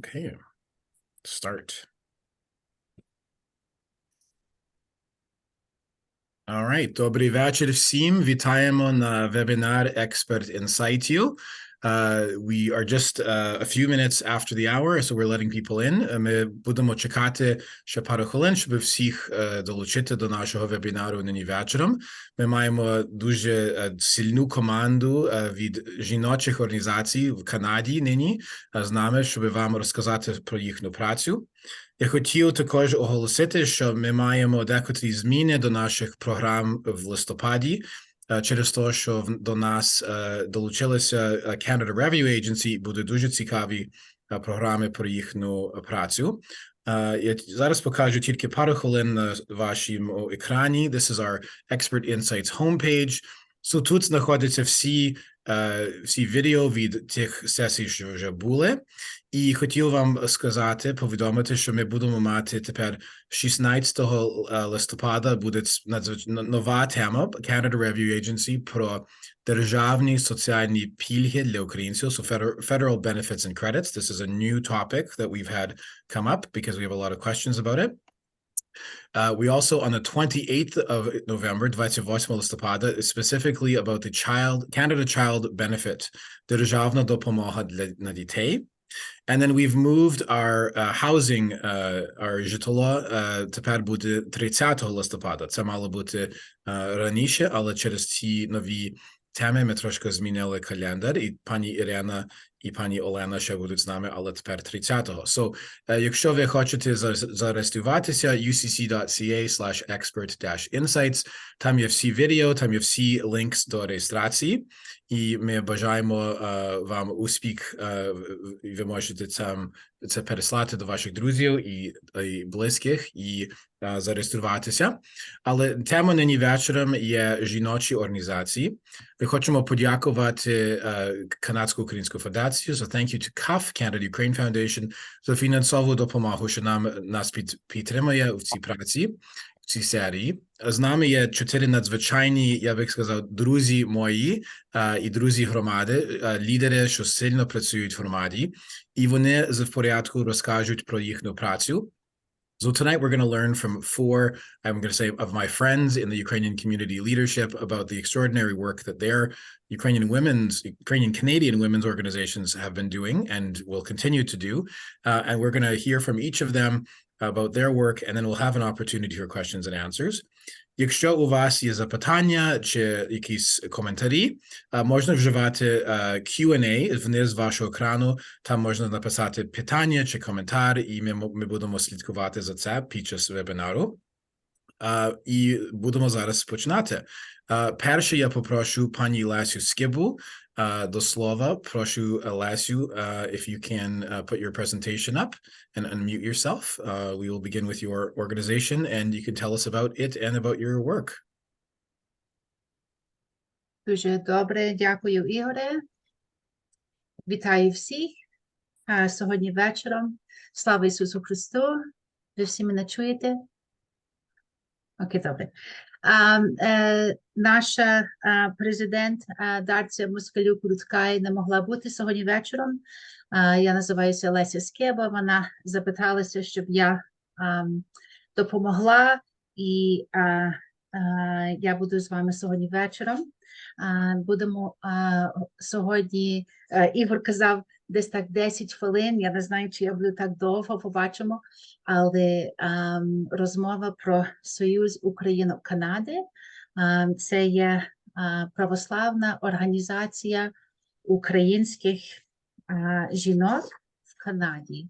Okay, start. All right, добрий вечір всім. Вітаємо на вебінар «Експерт інсайтів». We are just a few minutes after the hour, so we're letting people in. Ми будемо чекати ще пару хвилин, щоб всіх долучити до нашого вебінару нині вечором. Ми маємо дуже сильну команду від жіночих організацій в Канаді нині з нами, щоб вам розказати про їхню працю. Я хотів також оголосити, що ми маємо декотрі зміни до наших програм в листопаді, через те, що до нас долучилися Canada Review Agency, будуть дуже цікаві програми про їхню працю. Я зараз покажу тільки пару хвилин на вашому екрані. This is our Expert Insights homepage. So, тут знаходяться всі відео від тих сесій, що вже були. І хотів вам сказати, повідомити, що ми будемо мати тепер 16 листопада буде нова тема Canada Review Agency про державні соціальні пільги для українців, so federal benefits and credits. This is a new topic that we've had come up because we have a lot of questions about it. We also, on the 28th of November, 28 листопада, specifically about the Canada Child Benefit, державна допомога на дітей. And then we've moved our housing, our житло, тепер буде 30 листопада. Це мало бути раніше, але через ці нові теми ми трошки змінили календар, і пані Ірина і пані Олена ще будуть з нами, але тепер 30-го. So, якщо ви хочете зареєструватися, ucc.ca/expert-insights, там є всі відео, там є всі лінки до реєстрації, і ми бажаємо вам успіх, і ви можете це переслати до ваших друзів і близьких, і зареєструватися. Але тема нині вечором є жіночі організації. Ми хочемо подякувати Канадсько-Українську федерацію, so thank you to CUF, Canada Ukraine Foundation, за фінансову допомогу, що нас підтримує в цій праці, в цій серії. З нами є 4 надзвичайні, я би сказав, друзі мої і друзі громади, лідери, що сильно працюють в громаді, і вони в порядку розкажуть про їхню працю. So tonight we're going to learn from 4, I'm going to say, of my friends in the Ukrainian community leadership about the extraordinary work that their Ukrainian Canadian women's organizations have been doing and will continue to do. And we're going to hear from each of them about their work, and then we'll have an opportunity for questions and answers. Якщо у вас є запитання чи якісь коментарі, можна вживати Q&A вниз вашого екрану, там можна написати питання чи коментар, і ми будемо слідкувати за це під час вебінару. І будемо зараз починати. Перше я попрошу пані Лесю Скибу до слова. Прошу Лесю, if you can put your presentation up and unmute yourself. We will begin with your organization and you can tell us about it and about your work. Дуже добре, дякую, Ігоре. Вітаю всіх сьогодні вечором. Слава Ісусу Христу. Ви всі мене чуєте? Окей, добре. Наша президент Дарця Москалюк-Рудкай не могла бути сьогодні вечором. Я називаюся Lesia Skyba. Вона запиталася, щоб я допомогла, і я буду з вами сьогодні вечором. Будемо сьогодні, Ігор казав, десь так 10 хвилин, я не знаю, чи я буду так довго, побачимо, але розмова про Союз Україно-Канади. Це є православна організація українських жінок в Канаді.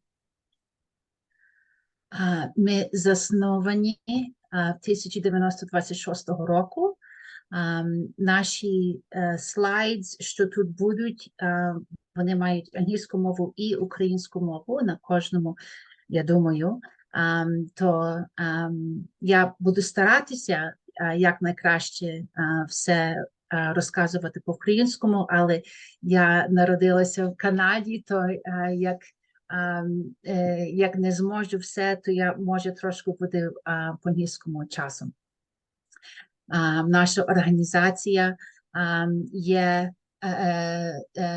Ми засновані 1926 року. Наші слайди, що тут будуть, вони мають англійську мову і українську мову на кожному, я думаю. То я буду старатися якнайкраще все розказувати по-українському, але я народилася в Канаді, то як не зможу все, то я, може, трошки буде по-англійському часом. Наша організація є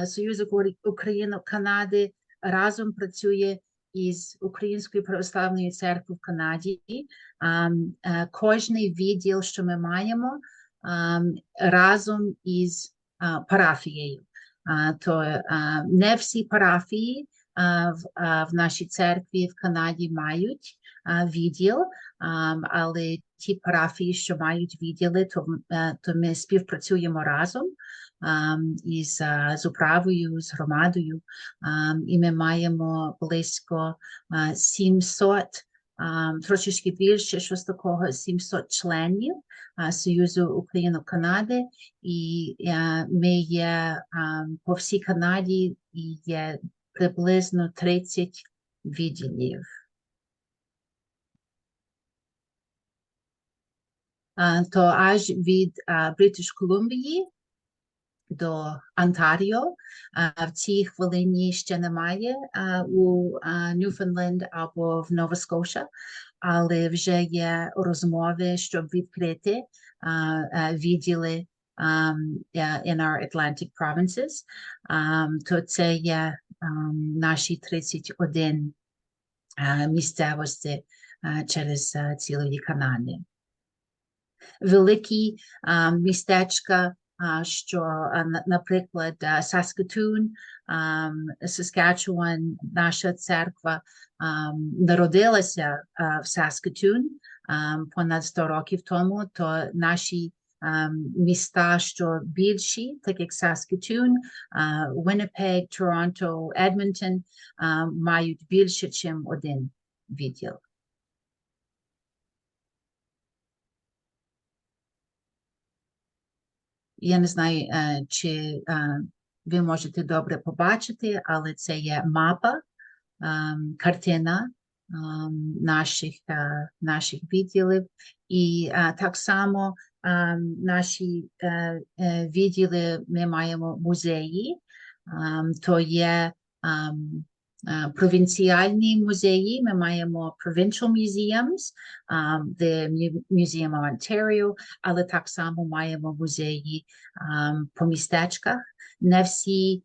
Союз Україно-Канади, разом працює із Української православної церкви в Канаді. Кожний відділ, що ми маємо, разом із парафією. То не всі парафії в нашій церкві в Канаді мають відділ, але ті парафії, що мають відділи, то ми співпрацюємо разом з управою, з громадою, і ми маємо близько 700, трошечки більше, щось такого, 700 членів Союзу Україно-Канади, і ми є по всій Канаді, і є приблизно 30 відділів. То аж від Бритиш Колумбії до Онтаріо в цій хвилині ще немає у Ньюфаундленд або в Нова Скоша, але вже є розмови, щоб відкрити відділи in our Atlantic provinces. То це є наші 31 місцевості через цілої Канади. Великі містечка, що, наприклад, Saskatoon, Saskatchewan, наша церква народилася в Saskatoon понад 100 років тому, то наші міста, що більші, так як Saskatoon, Winnipeg, Toronto, Edmonton, мають більше, ніж один відділ. Я не знаю, чи ви можете добре побачити, але це є мапа, картина наших відділів. І так само наші відділи, ми маємо музеї, то є провінціальні музеї, ми маємо provincial museums, the Museum of Ontario, але так само маємо музеї по містечках. Не всі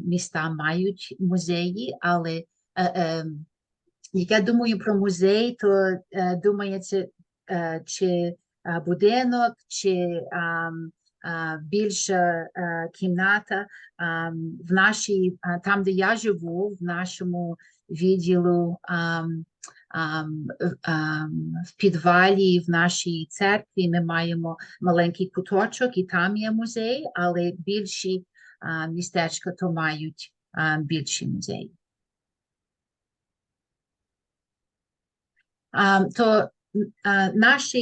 міста мають музеї, але як я думаю про музей, то думається, чи будинок, чи більша кімната. В нашій, там, де я живу, в нашому відділу, в підвалі, в нашій церкві ми маємо маленький куточок, і там є музей, але більші містечка то мають більші музеї. То наш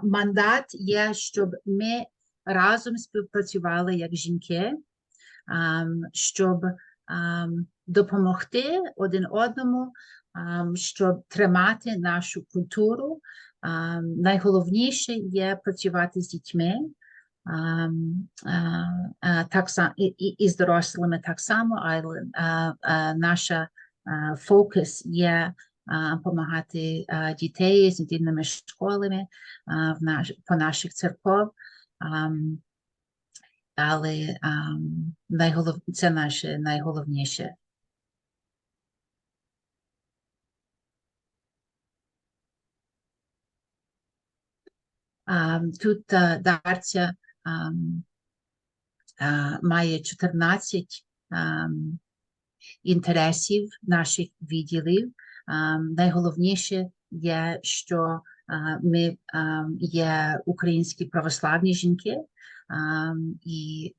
мандат є, щоб ми разом співпрацювали як жінки, щоб допомогти один одному, щоб тримати нашу культуру. Найголовніше є працювати з дітьми, так само, і з дорослими так само, але наша фокус є допомагати дітей з недільними школами по наших церков. Але це наше найголовніше. Тут дарця має 14 інтересів наших відділів. Найголовніше є, що ми є українські православні жінки, і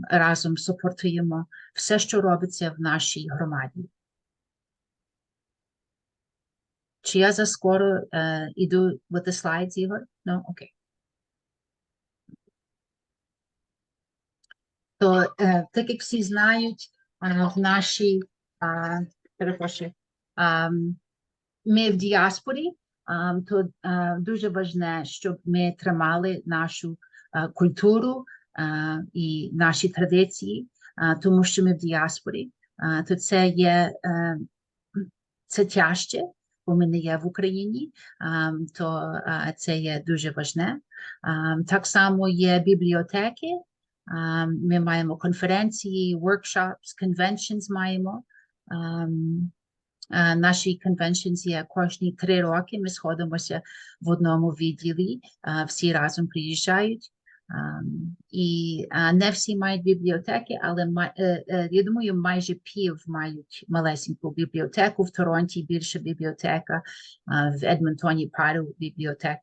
разом супортуємо все, що робиться в нашій громаді. Чи я заскоро іду with the slides, Ігор? No? Окей. То, так як всі знають, в нашій, перепрошую, ми в діаспорі, то дуже важливо, щоб ми тримали нашу культуру і наші традиції, тому що ми в діаспорі. То це є, це тяжче, бо ми не є в Україні, то це є дуже важливо. Так само є бібліотеки, ми маємо конференції, workshops, conventions маємо. Наші конвеншнс є кожні 3 роки. Ми сходимося в одному відділі, всі разом приїжджають. І не всі мають бібліотеки, але я думаю, майже пів мають малесеньку бібліотеку. В Торонті більша бібліотека, в Едмонтоні пару бібліотек.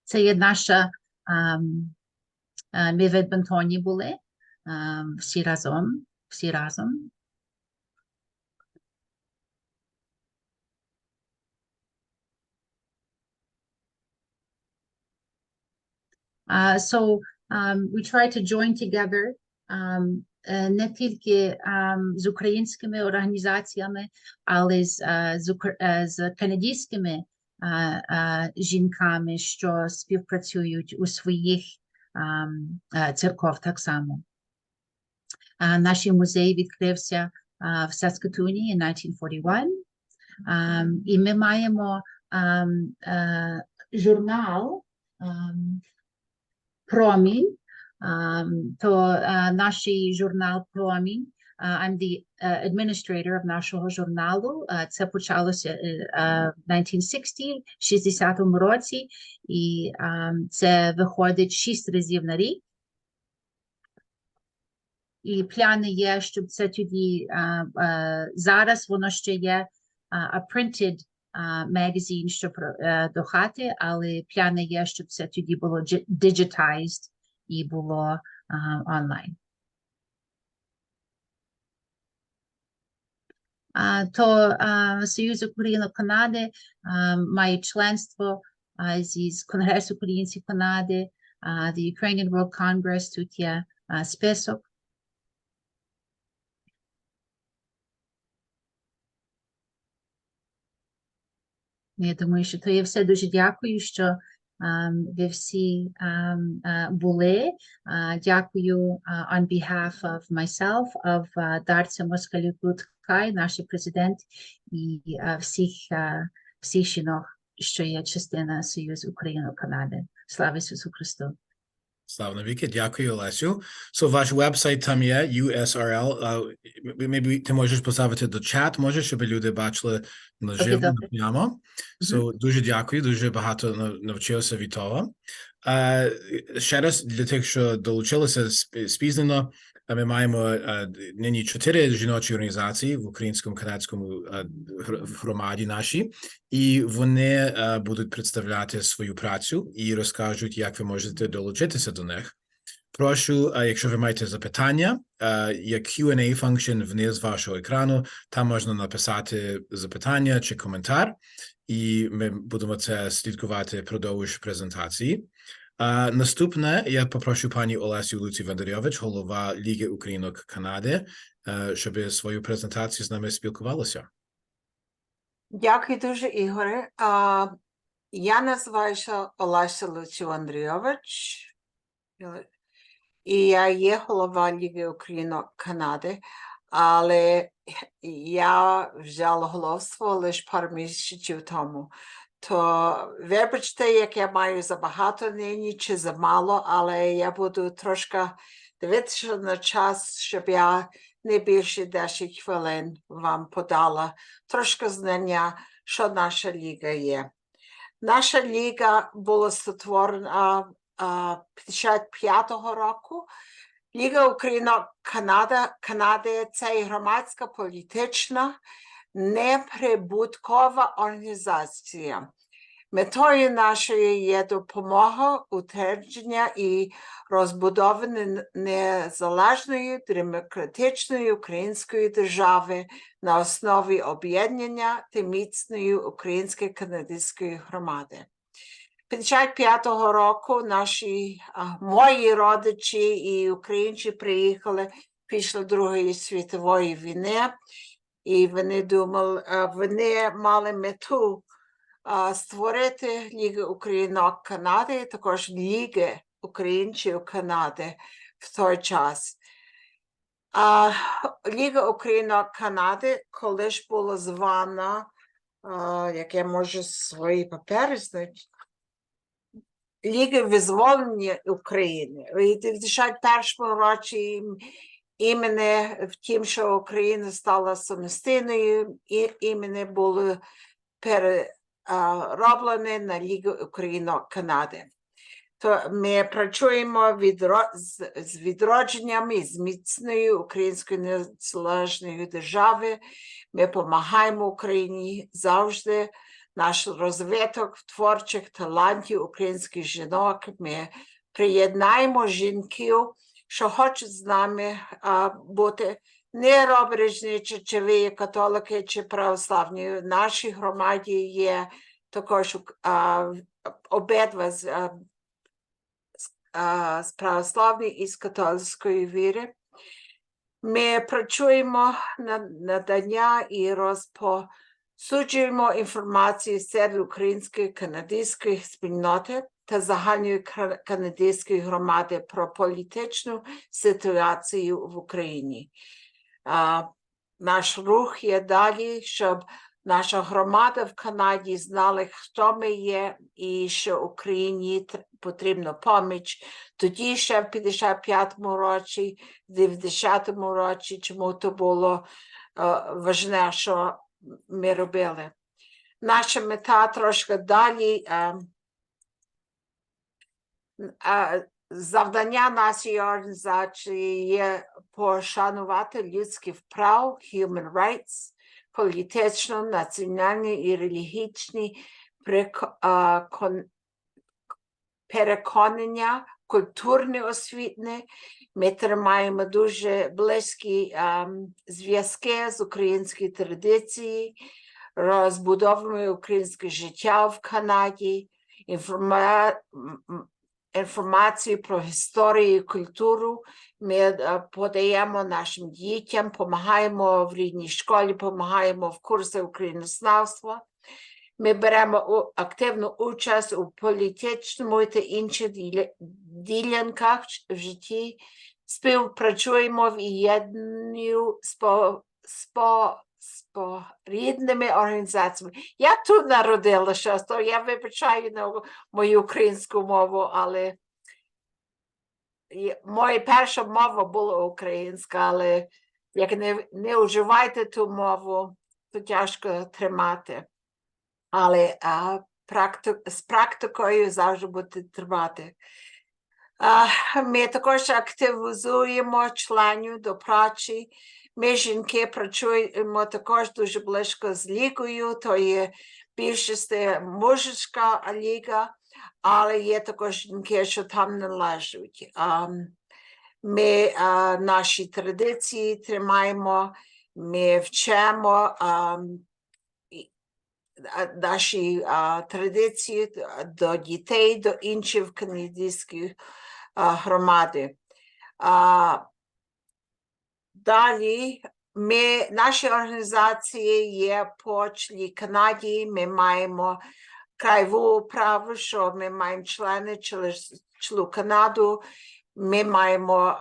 Це є наша, ми в Едмонтоні були, всі разом. So we try to join together не тільки з українськими організаціями, але з канадськими жінками, що співпрацюють у своїх церков так само. Наш музей відкрився в Саскатуні в 1941, і ми маємо журнал Промінь, то наш журнал Промінь, I'm the administrator of нашого журналу. Це почалося в 60-му році, і це виходить 6 разів на рік. І плани є, щоб це тоді, зараз воно ще є a printed magazine, що до хати, але плани є, щоб це тоді було digitized і було онлайн. То Союз Українок Канади має членство з Конгресу українців Канади, the Ukrainian World Congress, тут є список. Я думаю, що то є все. Дуже дякую, що ви всі були. Дякую on behalf of myself, of Дарця Москалюк-Луткай, наш президент, і всіх жінок, що є частина Союзу Українок Канади. Слава Ісусу Христу! Слава навіки, дякую, Олесю. So, ваш вебсайт там є, USRL. Maybe ти можеш поставити до чат, може, щоб люди бачили наживо, прямо. So, дуже дякую, дуже багато навчився від того. Ще раз, для тих, що долучилися спізнено, ми маємо нині 4 жіночі організації в українському канадському громаді нашій, і вони будуть представляти свою працю і розкажуть, як ви можете долучитися до них. Прошу, якщо ви маєте запитання, є Q&A function вниз вашого екрану, там можна написати запитання чи коментар, і ми будемо це слідкувати впродовж презентації. Наступне, я попрошу пані Олесю Luciw-Andryjowycz, голова Ліги Українок Канади, щоб свою презентацію з нами спілкувалася. Дякую дуже, Ігоре. Я називаюся Olesia Luciw-Andryjowycz, і я є голова Ліги Українок Канади, але я взяла головство лише пару місяців тому. То вибачте, як я маю забагато нині чи замало, але я буду трошки дивитися на час, щоб я не більше 10 хвилин вам подала трошки знання, що наша ліга є. Наша ліга була створена 55-го року. Ліга Українок Канади – це громадська політична неприбуткова організація. Метою нашої є допомога утвердження і розбудови незалежної демократичної української держави на основі об'єднання та міцної української канадської громади. 55-го року мої родичі і українці приїхали після Другої світової війни, і вони мали мету створити Лігу Українок Канади, також Ліги українців Канади в той час. Ліга Українок Канади колись була звана, як я можу свої папери знайти, Ліги визволення України. У 1991 році іменно в тім, що Україна стала самостійною, і іменно було перероблені на Лігу Україно-Канади. То ми працюємо з відродженням і з міцною українською незалежною державою. Ми допомагаємо Україні завжди. Наш розвиток творчих талантів українських жінок. Ми приєднаємо жінків, що хочуть з нами бути не робить чи ви є католики, чи православні. В нашій громаді є також обидва з православної і з католицької віри. Ми працюємо на надання і розповсюджуємо інформацію серед української канадської спільноти та загальної канадської громади про політичну ситуацію в Україні. Наш рух є далі, щоб наша громада в Канаді знала, хто ми є і що Україні потрібна поміч. Тоді ще в 55-му році, в 90-му році, чому то було важливо, що ми робили. Наша мета трошки далі. Завдання нашої організації є пошанувати людські права, human rights, політично, національні і релігійні переконання, культурне освітне. Ми тримаємо дуже близькі зв'язки з українською традицією, розбудовуємо українське життя в Канаді, інформацію про історію і культуру. Ми подаємо нашим дітям, допомагаємо в рідній школі, допомагаємо в курсах українознавства. Ми беремо активну участь у політичному та інших ділянках в житті. Співпрацюємо в єднанню з рідними організаціями. Я тут народилася, то я вибачаю на мою українську мову, але моя перша мова була українська, але як не вживаєте ту мову, то тяжко тримати. Але з практикою завжди буде тримати. Ми також активізуємо членів до праці. Ми, жінки, працюємо також дуже близько з лігою, то є більшість мужська ліга, але є також жінки, що там належать. Ми наші традиції тримаємо, ми вчимо наші традиції до дітей, до інших канадських громади. Далі, наші організації є по цілій Канаді, ми маємо краєву право, що ми маємо члени цілу Канаду, ми маємо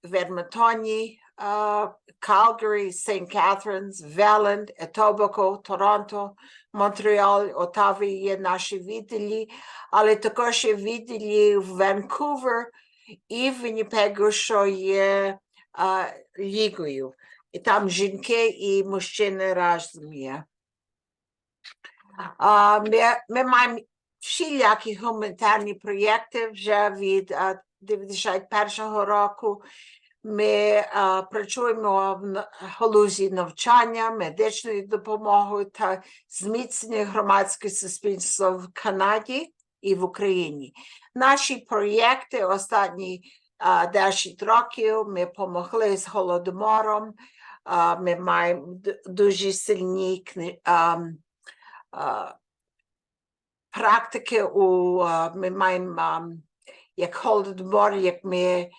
в Едмонтоні, Calgary, St. Catharines, Welland, Етобако, Торонто, Монреаль, Оттава є наші відділі, але також є відділі в Ванкувер і в Вінніпегу, що є лігою. І там жінки і мужчини разом є. Ми маємо всілякі гуманітарні проєкти вже від 91-го року. Ми працюємо в галузі навчання, медичної допомоги та зміцнення громадського суспільства в Канаді і в Україні. Наші проєкти останні 10 років ми допомогли з Голодомором, ми маємо дуже сильні практики, ми маємо як Голодомор, як ми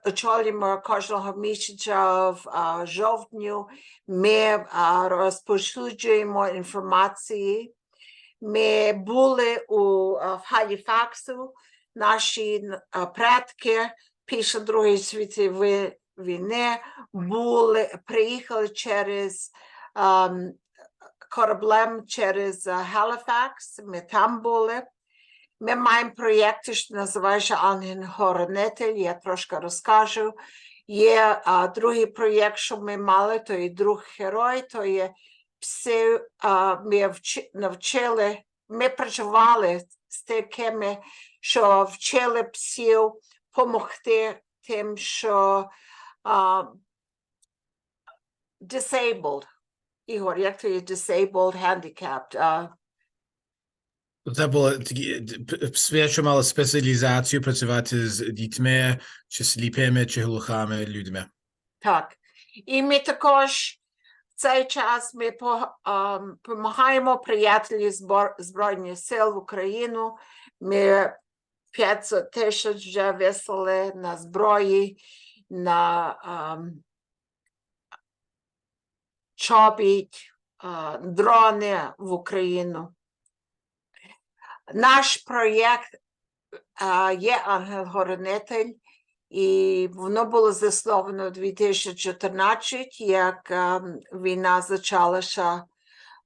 очолюємо кожного місяця в жовтню, ми розповсюджуємо інформацію. Ми були у Галіфаксу, наші предки після Другої світової війни приїхали через кораблем через Галіфакс, ми там були. Ми маємо проєкти, що називається «Ангел-хоронитель», я трошки розкажу. Є другий проєкт, що ми мали, то є друг герой, то є пси, ми працювали з такими, що вчили псів допомогти тим, що disabled. Ігор, як то є disabled, handicapped? Це було пси, що мали спеціалізацію працювати з дітьми, чи сліпими, чи глухими людьми. Так. І ми також в цей час ми допомагаємо приятелі Збройних сил в Україну. Ми 500 тисяч вже вислали на зброї, на чобіт, дрони в Україну. Наш проєкт є «Ангел-хоронитель», і воно було засновано у 2014, як війна почалася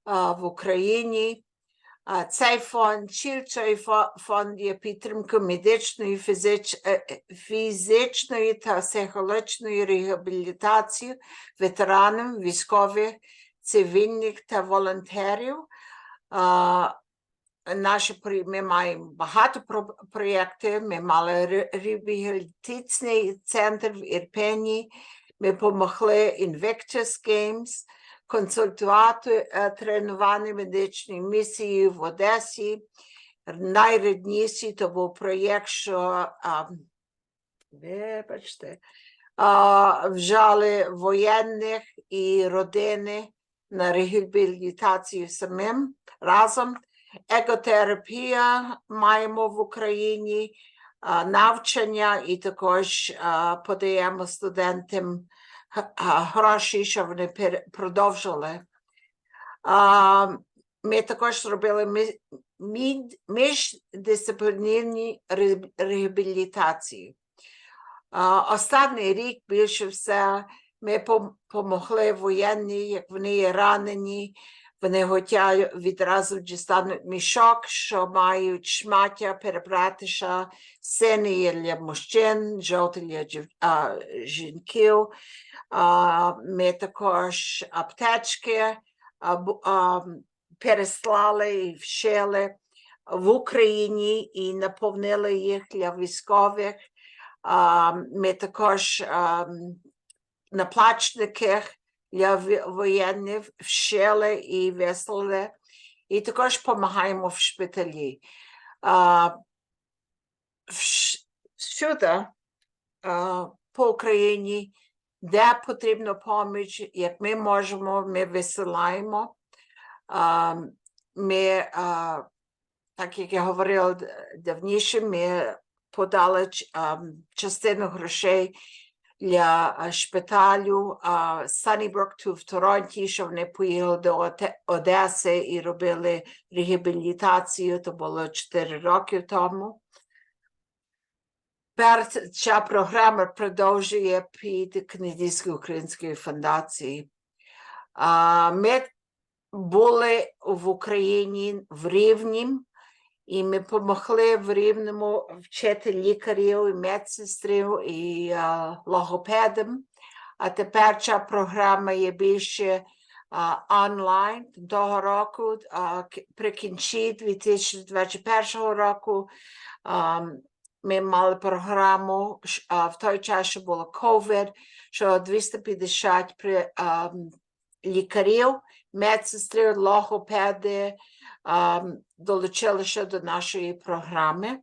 в Україні. Цей фонд, цей фонд є підтримкою медичної, фізичної та психологічної реабілітації ветеранів, військових, цивільних та волонтерів. Ми маємо багато проєктів, ми мали реабілітаційний центр в Ірпені, ми допомогли Invictus Games, консультувати тренування медичної місії в Одесі. Найрідніший то був проєкт, що взяли воєнних і родини на реабілітацію самим разом. Екотерапія маємо в Україні, навчання і також подаємо студентам гроші, щоб вони продовжили. Ми також зробили міждисциплінарні реабілітації. Останній рік більше все ми допомогли воєнні, як вони є ранені, вони хочуть відразу дістануть мішок, що мають шмаття перебратися, сині для мужчин, жовті для жінків. Ми також аптечки переслали і вшили в Україні і наповнили їх для військових. Ми також наплічники для воєнних вшили і вислали. І також допомагаємо в шпиталі. Всюди по Україні, де потрібна допомога, як ми можемо, ми висилаємо. Ми, так як я говорила давніше, ми подали частину грошей для шпиталю Sunnybrook в Торонті, що вони поїхали до Одеси і робили реабілітацію, то було 4 роки тому. Ця програма продовжує під Канадською українською фундацією. Ми були в Україні в Рівні, і ми допомогли в Рівному вчити лікарів, і медсестрів, і логопедам. А тепер ця програма є більше онлайн. Того року, при кінці 2021 року, ми мали програму, в той час, що було COVID, що 250 лікарів, медсестри, логопеди долучилися до нашої програми.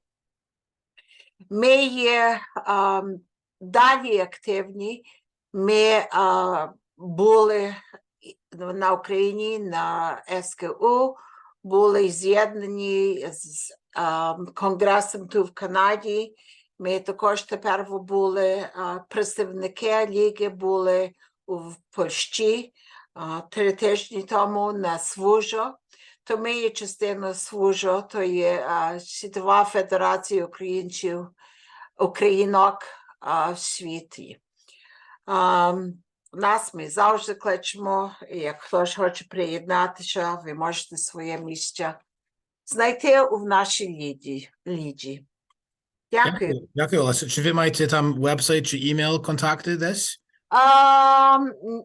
Ми є далі активні. Ми були на Україні, на СКУ, були з'єднані з Конгресом тут в Канаді. Ми також тепер були представники Ліги, були в Польщі 3 тижні тому на СВУЖО. То ми є частиною СВУЖО, то є Світова федерація українок в світі. Нас ми завжди кличемо, як хтось хоче приєднатися, ви можете своє місце знайти в нашій ліді. Дякую. Дякую, Олеся. Чи ви маєте там вебсайт чи імейл, контакти десь?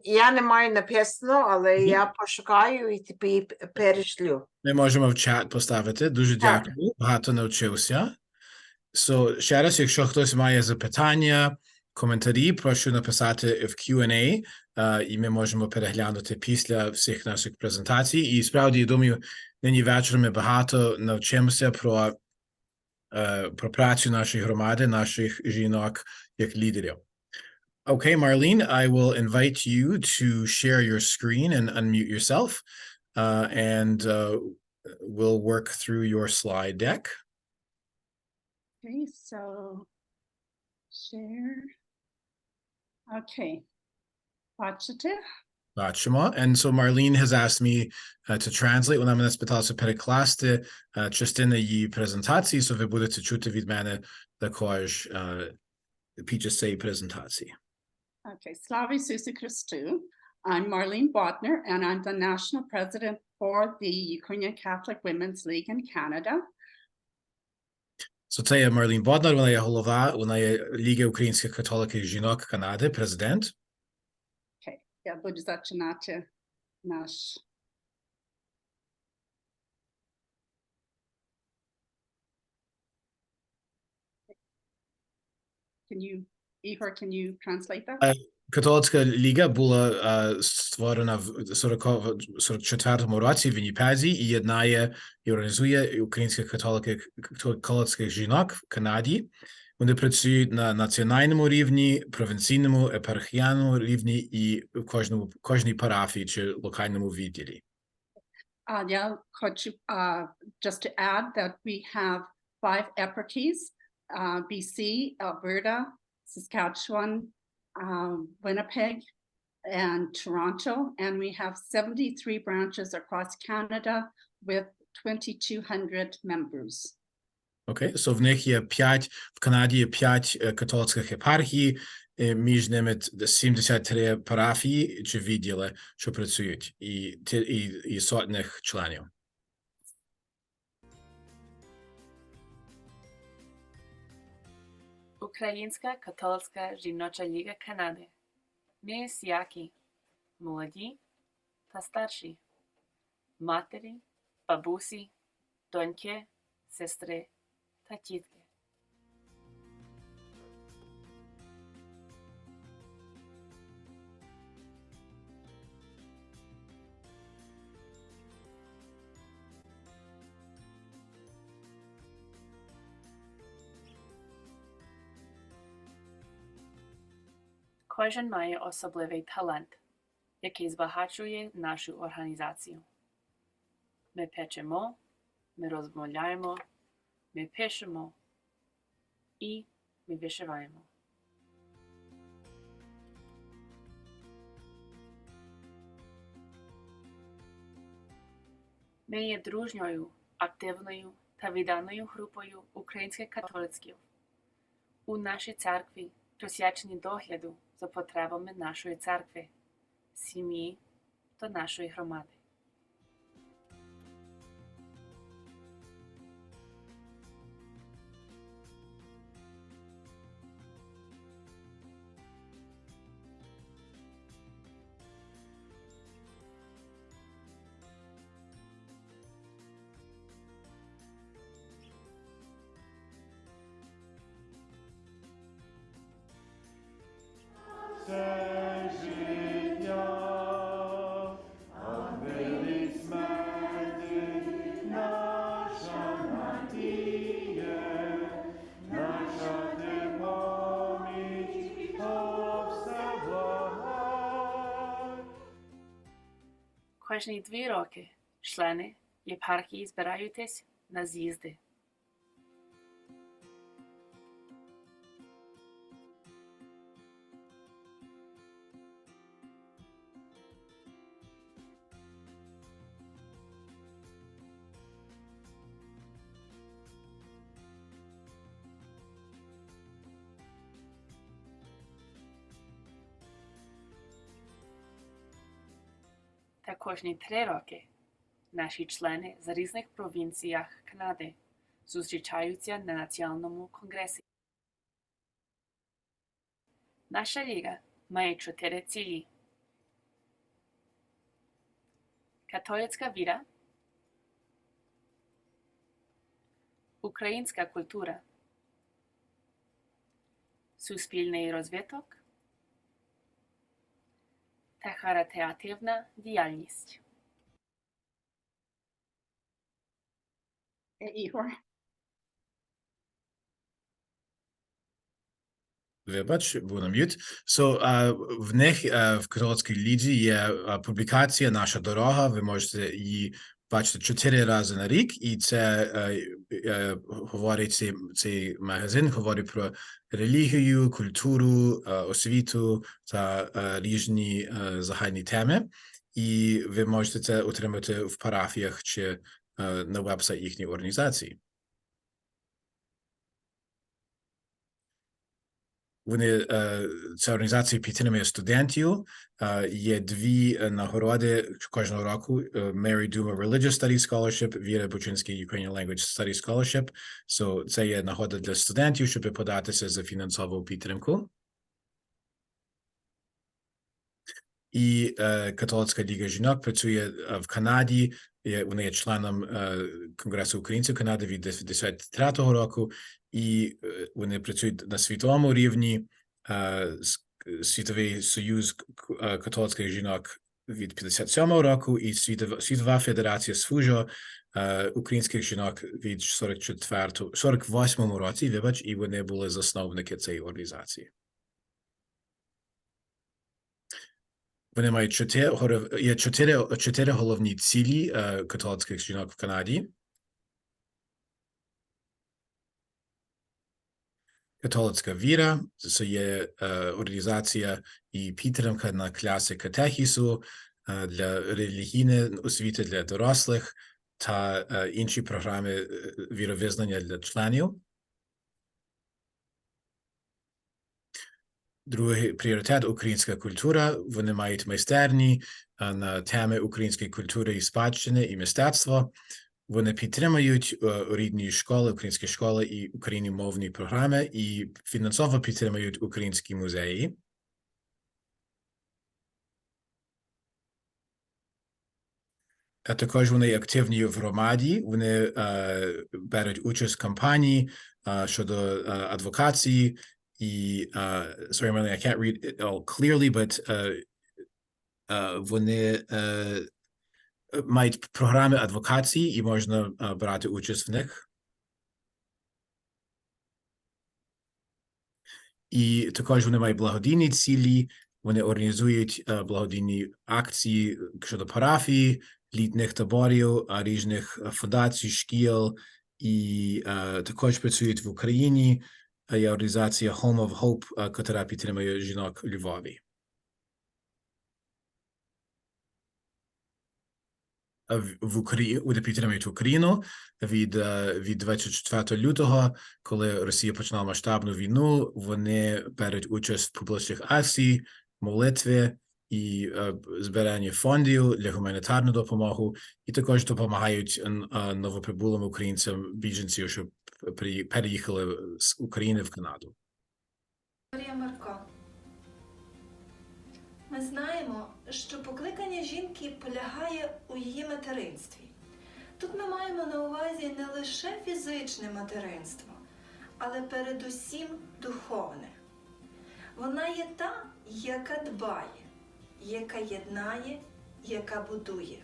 Я не маю написано, але я пошукаю і тобі перешлю. Ми можемо в чат поставити. Дуже дякую. Багато навчився. Ще раз, якщо хтось має запитання, коментарі, прошу написати в Q&A, і ми можемо переглянути після всіх наших презентацій. І справді, я думаю, нині вечором ми багато навчимося про працю нашої громади, наших жінок як лідерів. Okay, Marlene, I will invite you to share your screen and unmute yourself, and we'll work through your slide deck. Okay, so share. Okay, бачите? Бачимо. And so Marlene has asked me to translate. Вона мене спиталася перекласти частину її презентації, so ви будете чути від мене також під час цієї презентації. Okay, Slava Isusu Christu. I'm Marlene Bodnar, and I'm the national president for the Ukrainian Catholic Women's League in Canada. So це є Marlene Bodnar, вона є голова, вона є Ліги українських католиків жінок Канади, президент. Okay, я буду зачинати наш. Igor, can you translate that? Католицька ліга була створена в 44-му році в Вінніпезі і єднає і організує українських католицьких жінок в Канаді. Вони працюють на національному рівні, провінційному, епархіальному рівні і в кожній парафії чи локальному відділі. Я хочу just to add that we have 5 eparchies, BC, Alberta, Saskatchewan, Winnipeg, and Toronto, and we have 73 branches across Canada with 2,200 members. Окей, so в них є в Канаді є 5 католицьких єпархій, між ними 73 парафії чи відділи, що працюють, і сотних членів. Українська католицька жіноча ліга Канади. Ми всякі, молоді та старші, матері, бабусі, доньки, сестри та тітки. Кожен має особливий талант, який збагачує нашу організацію. Ми печемо, ми розмовляємо, ми пишемо і ми вишиваємо. Ми є дружньою, активною та відданою групою українських католицьків. У нашій церкві присвячені догляду за потребами нашої церкви, сім'ї та нашої громади. Кожні 2 роки члени єпархії збираються на з'їзди. Та кожні 3 роки Наші члени з різних провінціях Канади зустрічаються на Національному конгресі. Наша ліга має 4 цілі. Католицька віра, українська культура, суспільний розвиток та харитативна діяльність. Ігор. Вибач, був на м'ют. В них, в католицькій лізі, є публікація «Наша дорога». Ви можете її бачити 4 рази на рік, і це говорить, цей магазин говорить про релігію, культуру, освіту та різні загальні теми. І ви можете це отримати в парафіях чи на веб-сайті їхньої організації. Ця організація підтримує студентів. Є 2 нагороди кожного року. Mary Duma Religious Studies Scholarship, Віра Бучинський Ukrainian Language Studies Scholarship. Це є нагода для студентів, щоб податися за фінансову підтримку. І Католицька ліга жінок працює в Канаді. Вони є членом Конгресу українців Канади від 1993 року. І вони працюють на світовому рівні. Світовий союз католицьких жінок від 57-го року і Світова федерація СФУЖО українських жінок від 48-му році, вибач, і вони були засновники цієї організації. Вони мають 4 головні цілі католицьких жінок в Канаді. Католицька віра – це є організація і підтримка на класи катехісу для релігійної освіти для дорослих та інші програми віровизнання для членів. Другий пріоритет – українська культура. Вони мають майстерні на теми української культури і спадщини і мистецтва. Вони підтримують рідні школи, українські школи і україномовні програми і фінансово підтримують українські музеї. А також вони активні в громаді, вони беруть участь в кампанії щодо адвокації і, sorry, Marlene, I can't read it all clearly, but вони мають програми адвокації і можна брати участь в них. І також вони мають благодійні цілі, вони організують благодійні акції щодо парафії, літніх таборів, різних фундацій, шкіл, і також працюють в Україні. Є організація Home of Hope, яка підтримує жінок у Львові. Вони підтримують Україну від 24 лютого, коли Росія почала масштабну війну. Вони беруть участь в публічних акціях, молитві і збиранні фондів для гуманітарну допомогу, і також допомагають новоприбулим українцям, біженцям, щоб переїхали з України в Канаду. Ми знаємо, що покликання жінки полягає у її материнстві. Тут ми маємо на увазі не лише фізичне материнство, але передусім духовне. Вона є та, яка дбає, яка єднає, яка будує.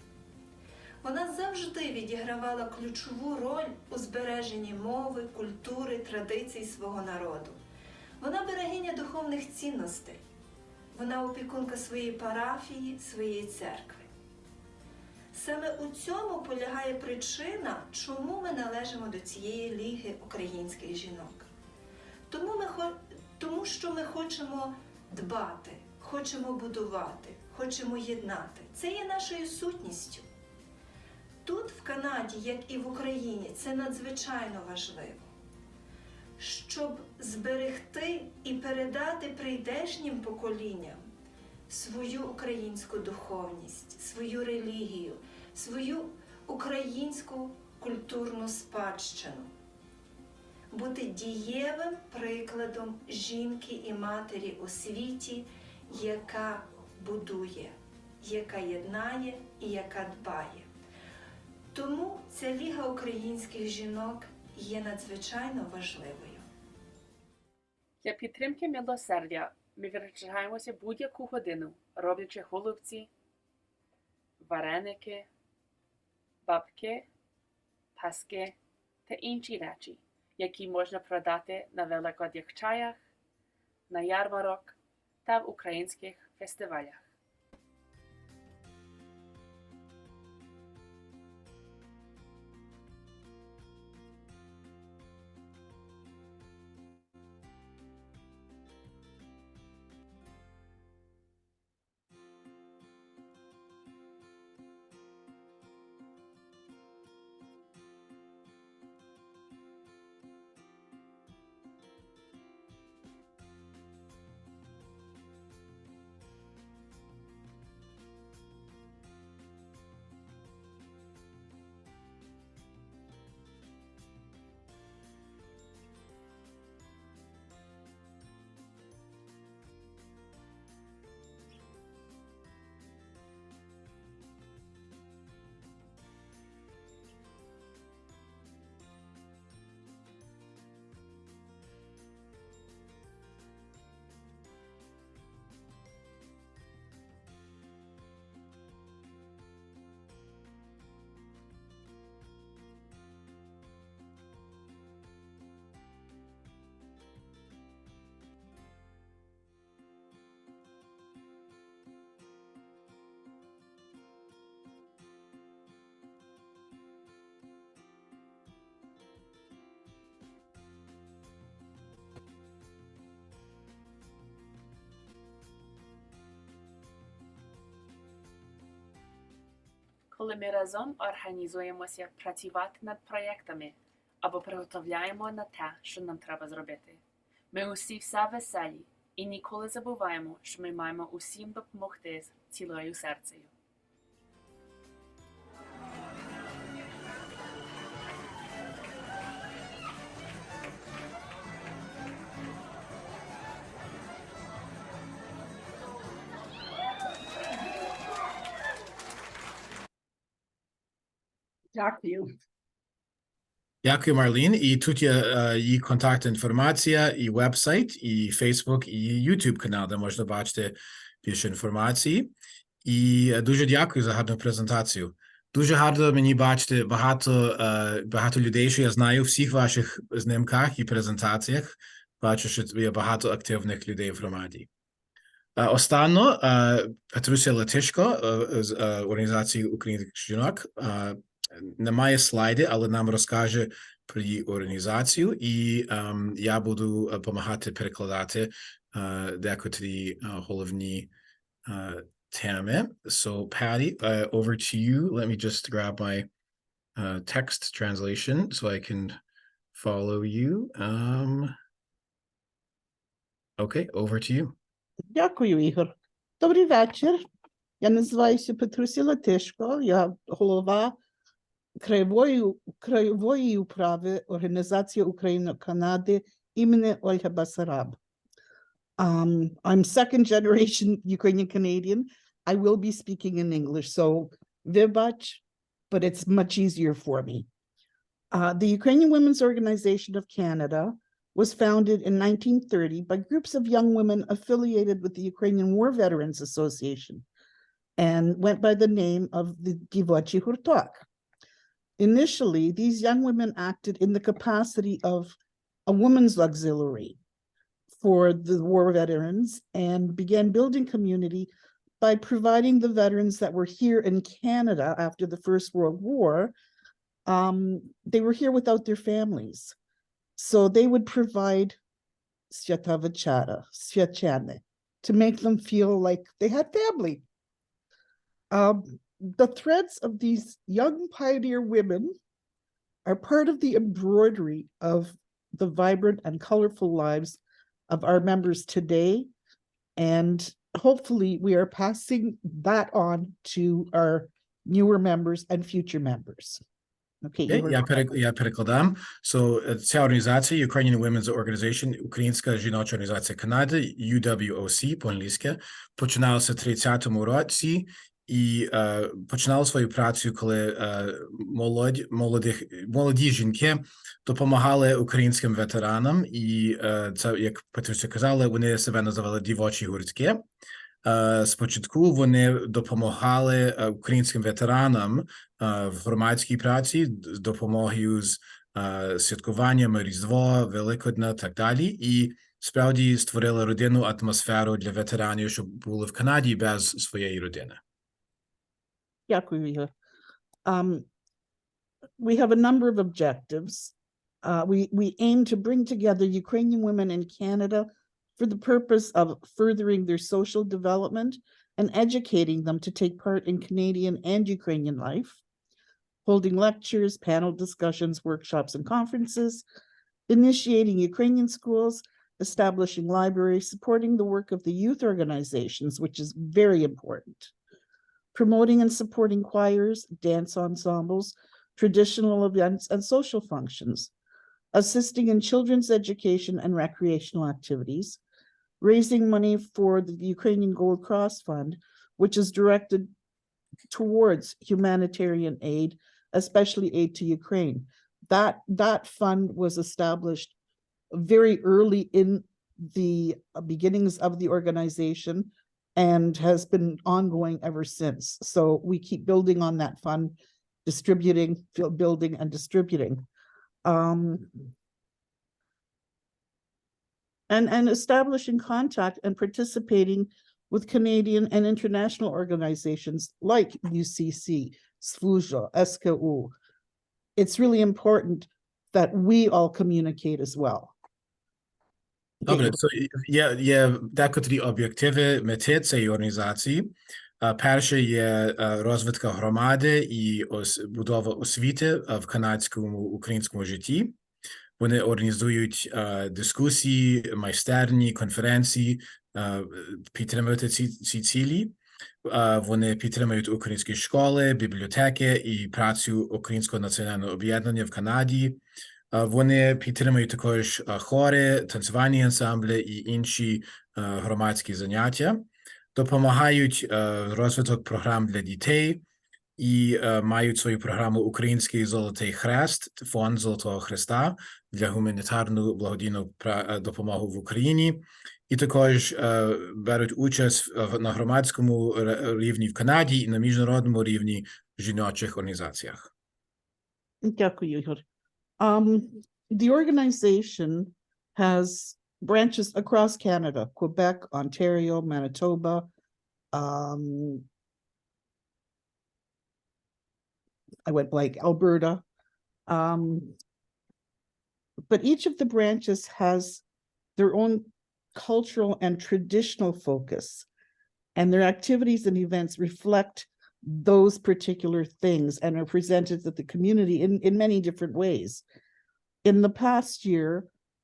Вона завжди відігравала ключову роль у збереженні мови, культури, традицій свого народу. Вона берегиня духовних цінностей. Вона опікунка своєї парафії, своєї церкви. Саме у цьому полягає причина, чому ми належимо до цієї ліги українських жінок. Тому що ми хочемо дбати, хочемо будувати, хочемо єднати. Це є нашою сутністю. Тут, в Канаді, як і в Україні, це надзвичайно важливо. Щоб зберегти і передати прийдешнім поколінням свою українську духовність, свою релігію, свою українську культурну спадщину, бути дієвим прикладом жінки і матері у світі, яка будує, яка єднає і яка дбає. Тому ця Ліга українських жінок є надзвичайно важливою. Для підтримки милосердя ми витрачаємося будь-яку годину, роблячи голубці, вареники, бабки, паски та інші речі, які можна продати на великодніх чаях, на ярмарок та в українських фестивалях. Коли ми разом організуємося працювати над проєктами або приготовляємо на те, що нам треба зробити, ми усі все веселі і ніколи забуваємо, що ми маємо усім допомогти з цілою серцею. Дякую. Дякую, Марлін. І тут є її контактна інформація, і веб-сайт, і Facebook, і YouTube канал, де можна бачити більше інформації. І дуже дякую за гарну презентацію. Дуже гарно мені бачити багато людей, що я знаю в всіх ваших знімках і презентаціях. Бачу, що є багато активних людей в громаді. Останньо Петруся Латишко з Організації українських жінок немає слайди, але нам розкаже про її організацію, і я буду допомагати перекладати декотрі головні теми. So, Patty, over to you. Let me just grab my text translation so I can follow you. Okay, over to you. Дякую, Ігор. Добрий вечір. Я називаюся Петруся Латишко. Я голова краєвої управи Організації України-Канади імені Ольги Басараб. I'm second generation Ukrainian Canadian. I will be speaking in English, so вибач, but it's much easier for me. The Ukrainian Women's Organization of Canada was founded in 1930 by groups of young women affiliated with the Ukrainian War Veterans Association and went by the name of the UWOC Hurtok. Initially, these young women acted in the capacity of a women's auxiliary for the war veterans and began building community by providing the veterans that were here in Canada after the First World War. They were here without their families. So they would provide Sviatchane to make them feel like they had family. The threads of these young pioneer women are part of the embroidery of the vibrant and colorful lives of our members today. And hopefully we are passing that on to our newer members, and future members. Okay, Я перекладам. So, ця організація, Ukrainian Women's Organization, Українська жіноча організація Канади, UWOC по-англійськи, починалася в 30-му році і починала свою працю, коли молоді жінки допомагали українським ветеранам, і це, як Петруся казала, вони себе називали дівочі гуртки. Спочатку вони допомагали українським ветеранам в громадській праці з допомогою з святкуваннями Різдво, Великодня, так далі. І справді створили родинну атмосферу для ветеранів, щоб були в Канаді без своєї родини. Дякую, Ігор. We have a number of objectives. We aim to bring together Ukrainian women in Canada for the purpose of furthering their social development and educating them to take part in Canadian and Ukrainian life, holding lectures, panel discussions, workshops, and conferences, initiating Ukrainian schools, establishing libraries, supporting the work of the youth organizations, which is very important, promoting and supporting choirs, dance ensembles, traditional events, and social functions, assisting in children's education and recreational activities, raising money for the Ukrainian Gold Cross Fund, which is directed towards humanitarian aid, especially aid to Ukraine. That fund was established very early in the beginnings of the organization and has been ongoing ever since. So we keep building on that fund, building and distributing. And establishing contact and participating with Canadian and international organizations like UCC, SWUJA, SKU. It's really important that we all communicate as well. Добре, є декотрі об'єктиви мети цієї організації. Перше є розвиток громади і будова освіти в канадському українському житті. Вони організують дискусії, майстерні, конференції, підтримувати ці цілі. Вони підтримують українські школи, бібліотеки і працю Українського національного об'єднання в Канаді. Вони підтримують також хори, танцювальні ансамблі і інші громадські заняття. Допомагають розвиток програм для дітей і мають свою програму «Український Золотий Хрест», фонд Золотого Хреста для гуманітарну благодійну допомогу в Україні. І також беруть участь на громадському рівні в Канаді і на міжнародному рівні в жіночих організаціях. Дякую, Ігор. The organization has branches across Canada, Quebec, Ontario, Manitoba, I went blank, Alberta. But each of the branches has their own cultural and traditional focus, and their activities and events reflect those particular things and are presented to the community in many different ways. In the past year,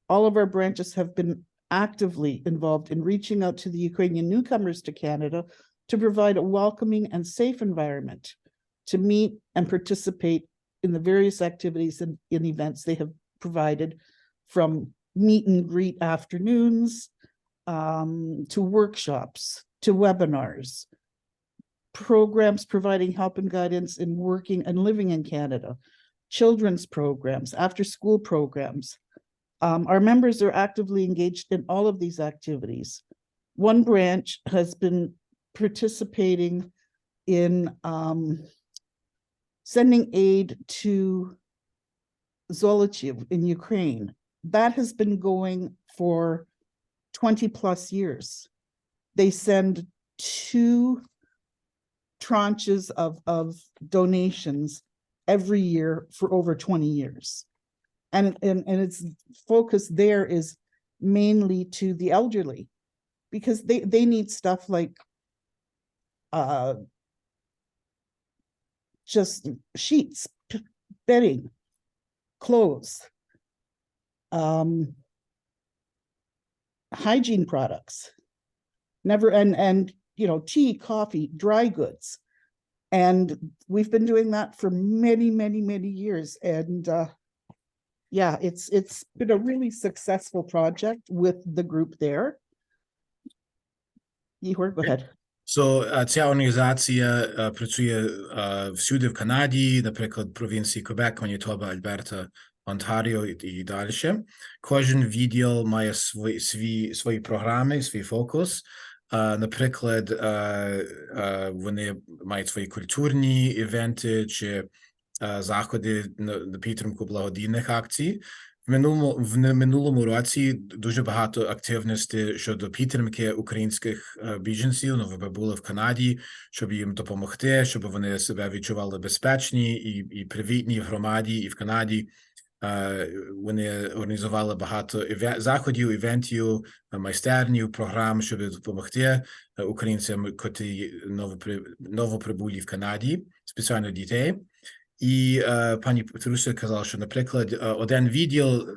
all of our branches have been actively involved in reaching out to the Ukrainian newcomers to Canada to provide a welcoming and safe environment to meet and participate in the various activities and in events they have provided, from meet and greet afternoons to workshops, to webinars, programs providing help and guidance in working and living in Canada, children's programs, after-school programs. Our members are actively engaged in all of these activities. One branch has been participating in sending aid to Zolochiv in Ukraine. That has been going for 20 plus years. They send 2 tranches of donations every year for over 20 years. And its focus there is mainly to the elderly, because they need stuff like just sheets, bedding, clothes, hygiene products, and tea, coffee, dry goods. And we've been doing that for many, many, many years. And yeah, it's been a really successful project with the group there. Ігор, go ahead. So, ця організація працює всюди в Канаді, наприклад, провінції Квебек, Манітоба, Альберта, Онтаріо і далі. Кожен відділ має свої програми, свій фокус. Наприклад, вони мають свої культурні івенти чи заходи на підтримку благодійних акцій. В минулому році дуже багато активностей щодо підтримки українських біженців. Ви були в Канаді, щоб їм допомогти, щоб вони себе відчували безпечні і привітні в громаді і в Канаді. Вони організували багато заходів, івентів, майстернів, програм, щоб допомогти українцям, котрі новоприбулі в Канаді, спеціально дітей. І пані Петруся казала, що, наприклад, один відділ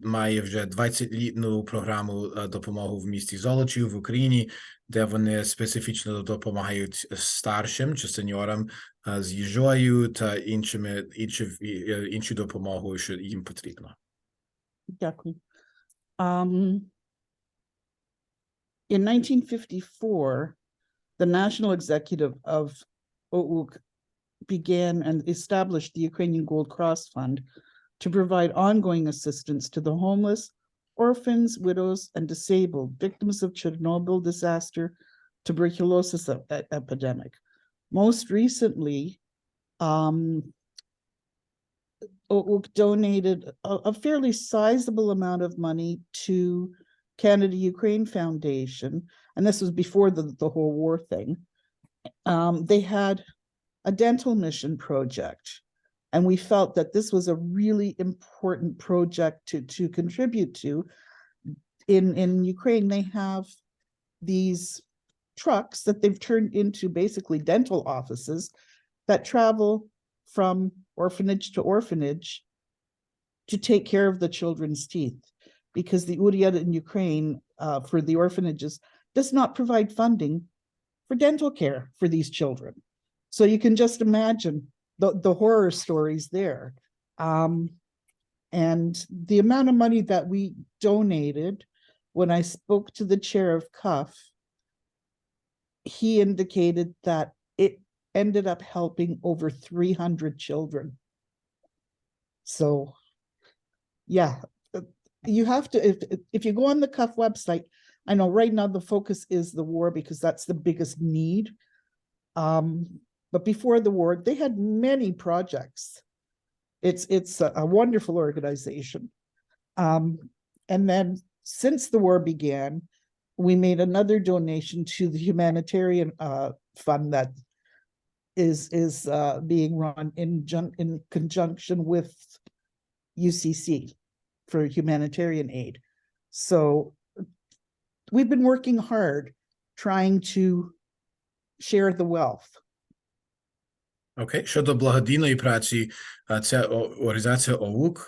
має вже 20-літню програму допомоги в місті Золочів в Україні, де вони специфічно допомагають старшим чи сеньорам з їжею та іншою допомогою, що їм потрібно. Дякую. In 1954, the national executive of UWOC began and established the Ukrainian Gold Cross Fund to provide ongoing assistance to the homeless, orphans, widows, and disabled victims of Chernobyl disaster, tuberculosis epidemic. Most recently, UWOC donated a fairly sizable amount of money to Canada-Ukraine Foundation, and this was before the whole war thing. They had a dental mission project, and we felt that this was a really important project to contribute to. In Ukraine, they have these trucks that they've turned into basically dental offices that travel from orphanage to orphanage to take care of the children's teeth, because the UWOC in Ukraine for the orphanages does not provide funding for dental care for these children. So you can just imagine the horror stories there. And the amount of money that we donated, when I spoke to the chair of CUF, he indicated that it ended up helping over 300 children. So, yeah, you have to, if you go on the CUF website, I know right now the focus is the war because that's the biggest need. But before the war, they had many projects. It's a wonderful organization. And then since the war began, we made another donation to the humanitarian fund that is being run in conjunction with UCC for humanitarian aid. So we've been working hard trying to share the wealth. Окей. Щодо благодійної праці, ця організація UWOC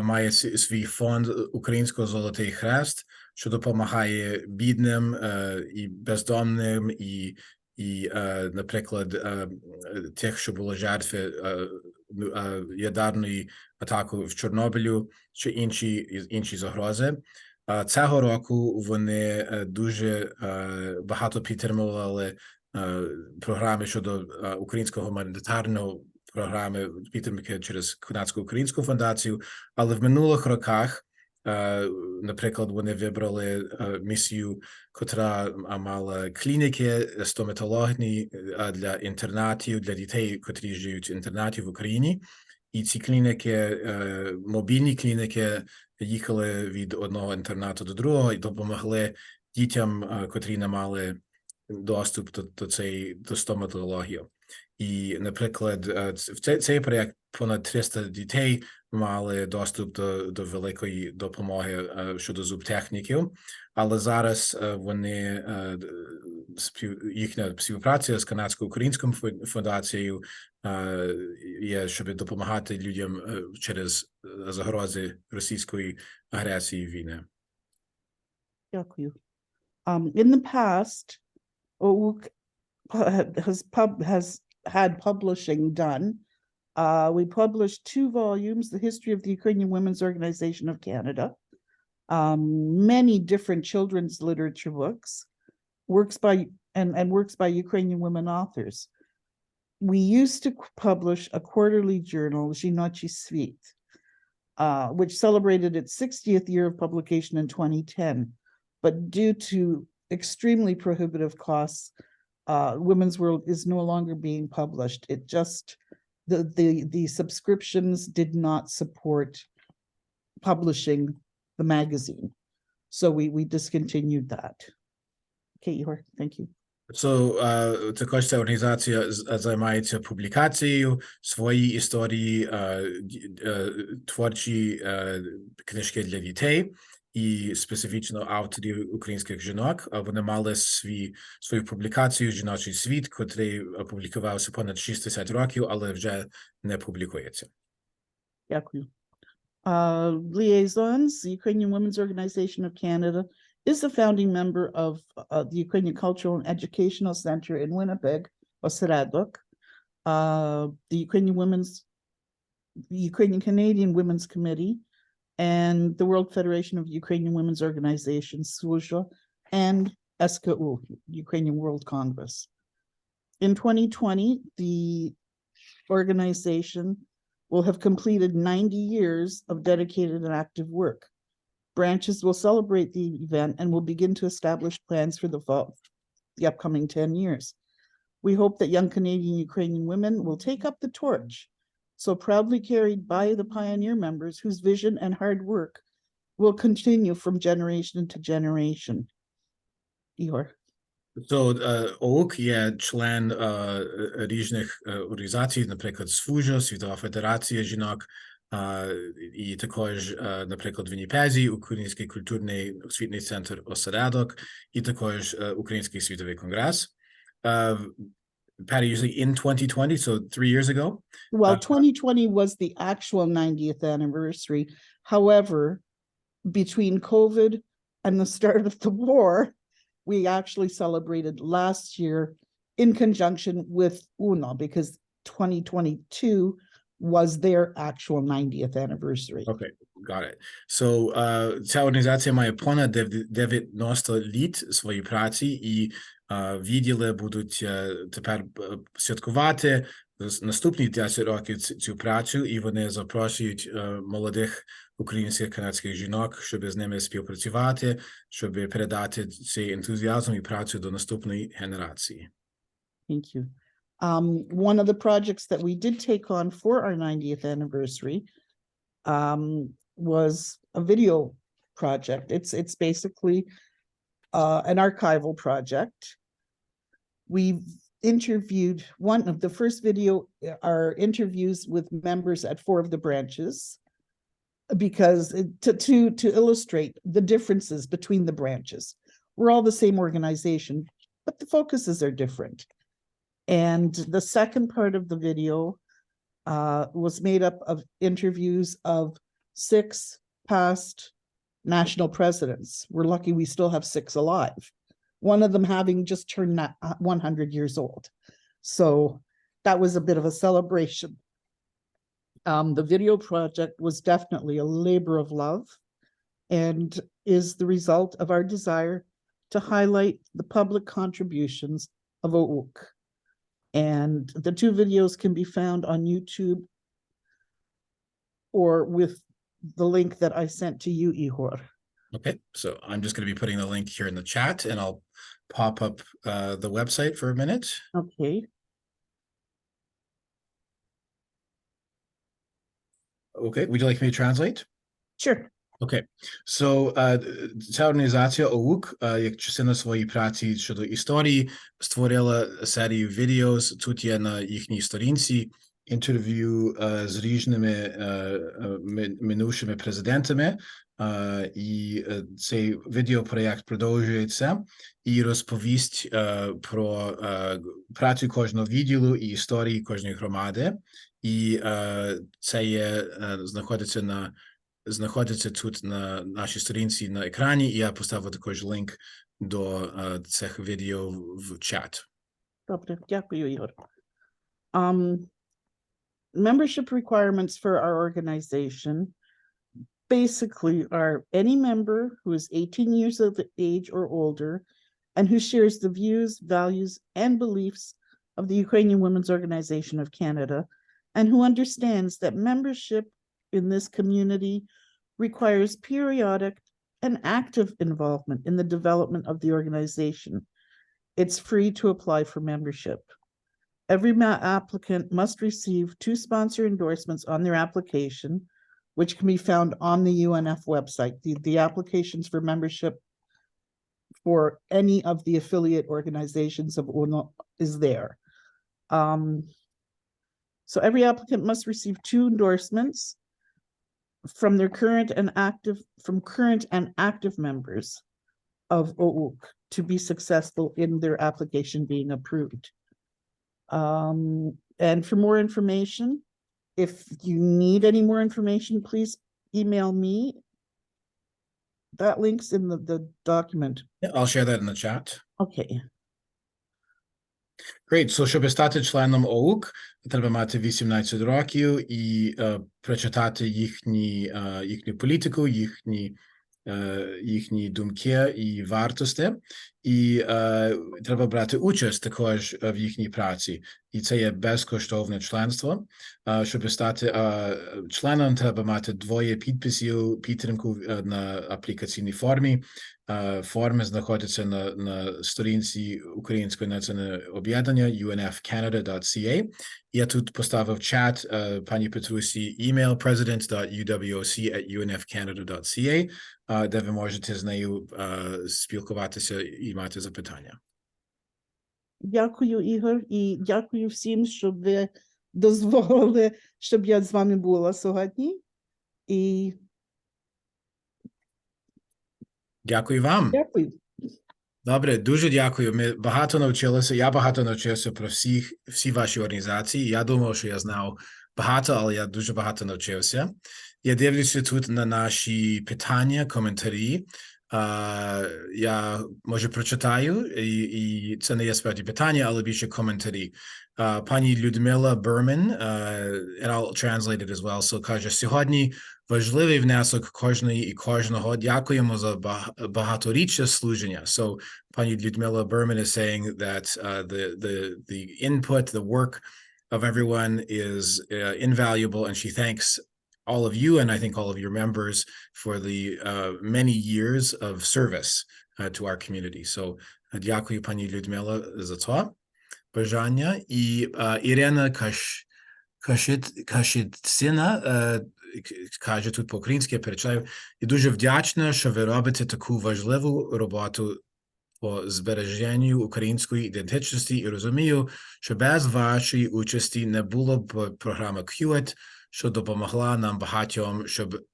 має свій фонд Українського Золотий Хрест, що допомагає бідним і бездомним, і наприклад, тих, що були жертви ядерної атаки в Чорнобилю, чи інші загрози. Цього року вони дуже багато підтримували програми щодо українського гуманітарного програми підтримки через Канадсько-Українську фундацію, але в минулих роках, наприклад, вони вибрали місію, котра мала клініки стоматологічні для інтернатів, для дітей, котрі живуть в інтернаті в Україні. І ці клініки, мобільні клініки, їхали від одного інтернату до другого і допомогли дітям, котрі не мали доступ до стоматології. І, наприклад, в цей проєкт понад 300 дітей мали доступ до великої допомоги щодо зубтехніків, але зараз вони, їхня співпраця з Канадсько-Українською фундацією є, щоб допомагати людям через загрози російської агресії війни. Дякую. In the past, UWOC has had publishing done. We published 2 volumes, The History of the Ukrainian Women's Organization of Canada, many different children's literature books, works by Ukrainian women authors. We used to publish a quarterly journal, Жіночі Організації, which celebrated its 60th year of publication in 2010. But due to extremely prohibitive costs, Women's World is no longer being published. It just, the subscriptions did not support publishing the magazine. So we discontinued that. Okay, Igor, thank you. Також ця організація займається публікацією своєї історії, творчі книжки для дітей і специфічно авторів українських жінок. Вони мали свою публікацію «Жіночий світ», котрий опублікувався понад 60 років, але вже не публікується. Дякую. Liaisons, the Ukrainian Women's Organization of Canada, is a founding member of the Ukrainian Cultural and Educational Center in Winnipeg, Oseradok, the Ukrainian Canadian Women's Committee, and the World Federation of Ukrainian Women's Organizations, SWUJA, and ESKU, Ukrainian World Congress. In 2020, the organization will have completed 90 years of dedicated and active work. Branches will celebrate the event and will begin to establish plans for the upcoming 10 years. We hope that young Canadian Ukrainian women will take up the torch, so proudly carried by the pioneer members whose vision and hard work will continue from generation to generation. Igor. ОУК є член різних організацій, наприклад, СВУЖА, Світова Федерація жінок, і також, наприклад, в Вінніпезі Український культурний освітній центр «Осередок», і також Український світовий конгрес. Patty, you say in 2020, so 3 years ago? Well, 2020 was the actual 90th anniversary. However, between COVID and the start of the war, we actually celebrated last year in conjunction with UNO, because 2022 was their actual 90th anniversary. Okay, got it. So, ця організація має понад 90 літ своєї праці, і відділи будуть тепер святкувати наступні 10 років цю працю, і вони запрошують молодих українських канадських жінок, щоб з ними співпрацювати, щоб передати цей ентузіазм і працю до наступної генерації. Thank you. One of the projects that we did take on for our 90th anniversary was a video project. It's basically an archival project. We've interviewed one of the first video are interviews with members at 4 of the branches, because to illustrate the differences between the branches. We're all the same organization, but the focuses are different. And the second part of the video was made up of interviews of 6 past national presidents. We're lucky we still have 6 alive. One of them having just turned 100 years old. So that was a bit of a celebration. The video project was definitely a labor of love and is the result of our desire to highlight the public contributions of UWOC. And the 2 videos can be found on YouTube or with the link that I sent to you, Igor. Okay, so I'm just going to be putting the link here in the chat, and I'll pop up the website for a minute. Okay. Okay, would you like me to translate? Sure. Okay, so ця організація ОУК, як частина своєї праці щодо історії, створила серію відео, тут є на їхній сторінці, інтерв'ю з різними минувшими президентами, і цей відеопроєкт продовжується і розповість про працю кожного відділу і історії кожної громади, і це є, знаходиться тут на нашій сторінці на екрані, і я поставив також лінк до цих відео в чат. Добре, дякую, Ігор. Membership requirements for our organization basically are any member who is 18 years of age or older and who shares the views, values, and beliefs of the Ukrainian Women's Organization of Canada, and who understands that membership in this community requires periodic and active involvement in the development of the organization. It's free to apply for membership. Every applicant must receive 2 sponsor endorsements on their application, which can be found on the UNF website. The applications for membership for any of the affiliate organizations of UNO is there. So every applicant must receive 2 endorsements from their current and active members of UWOC to be successful in their application being approved. And for more information, if you need any more information, please email me. That link's in the document. Yeah, I'll share that in the chat. Okay. Great. So, щоб стати членом ОУК, треба мати 18 років і прочитати їхню політику, їхні думки і вартості, і треба брати участь також в їхній праці. І це є безкоштовне членство. Щоб стати членом, треба мати 2 підписів, підтримку на аплікаційній формі. Форми знаходяться на сторінці Української національної об'єднання unfcanada.ca. Я тут поставив чат пані Петрусі email president.uwoc@unfcanada.ca, де ви можете з нею спілкуватися і мати запитання. Дякую, Ігор, і дякую всім, що ви дозволили, щоб я з вами була сьогодні. І Дякую вам. дякую. Добре, дуже дякую. Ми багато навчилися. Я багато навчився про всі ваші організації. Я думав, що я знав багато, але я дуже багато навчився. Я дивлюся тут на наші питання, коментарі. Я, може, прочитаю, і це не є справді питання, але більше коментарі. Пані Людмила Берман, and I'll translate it as well, so каже, сьогодні важливий внесок кожної і кожного. Дякуємо за багаторічне служення. So, пані Людмила Berman is saying that the input, the work of everyone is invaluable, and she thanks all of you, and I think all of your members, for the many years of service to our community. So, дякую, пані Людмила, за це бажання. І Ірина Кашицина каже тут по-українськи, я перечитаю, і дуже вдячна, що ви робите таку важливу роботу по збереженню української ідентичності, і розумію, що без вашої участі не було б програми QET, що допомогла нам багатьом, щоб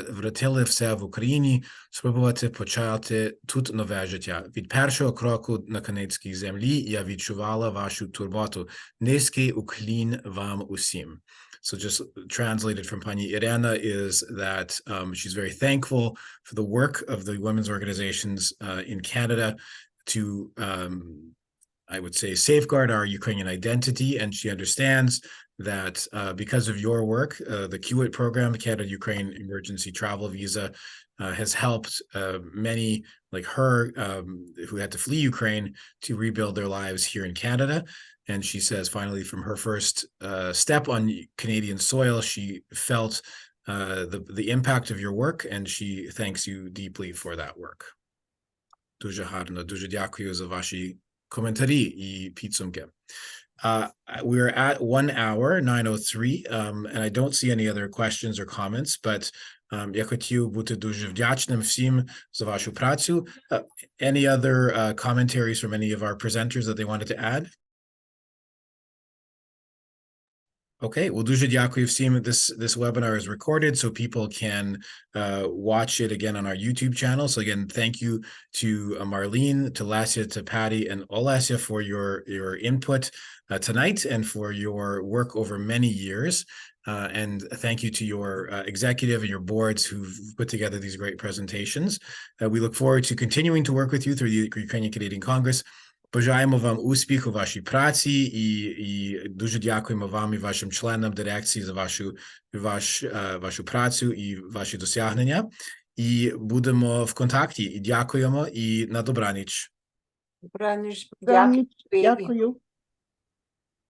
врятили все в Україні, спробувати почати тут нове життя. Від першого кроку на канадській землі я відчувала вашу турботу. Низький уклін вам усім. So just translated from Pani Irena is that she's very thankful for the work of the women's organizations in Canada to, I would say, safeguard our Ukrainian identity. And she understands that because of your work, the QET program, the Canada-Ukraine Emergency Travel Visa, has helped many like her who had to flee Ukraine to rebuild their lives here in Canada. And she says, finally, from her first step on Canadian soil, she felt the impact of your work, and she thanks you deeply for that work. Дуже гарно, дуже дякую за ваші коментарі і підсумки. We're at 1 hour, 9:03, and I don't see any other questions or comments, but я хотів бути дуже вдячним всім за вашу працю. Any other commentaries from any of our presenters that they wanted to add? Okay, well, дуже дякую всім. This webinar is recorded, so people can watch it again on our YouTube channel. So again, thank you to Marlene, to Lesia, to Patty, and Olesia for your input tonight and for your work over many years. And thank you to your executive and your boards who've put together these great presentations. We look forward to continuing to work with you through the Ukrainian Canadian Congress, Бажаємо вам успіху у вашій праці і дуже дякуємо вам і вашим членам дирекції за вашу працю і ваші досягнення. І будемо в контакті, і дякуємо, і на добраніч. Добраніч. Добраніч. Дякую. Дякую.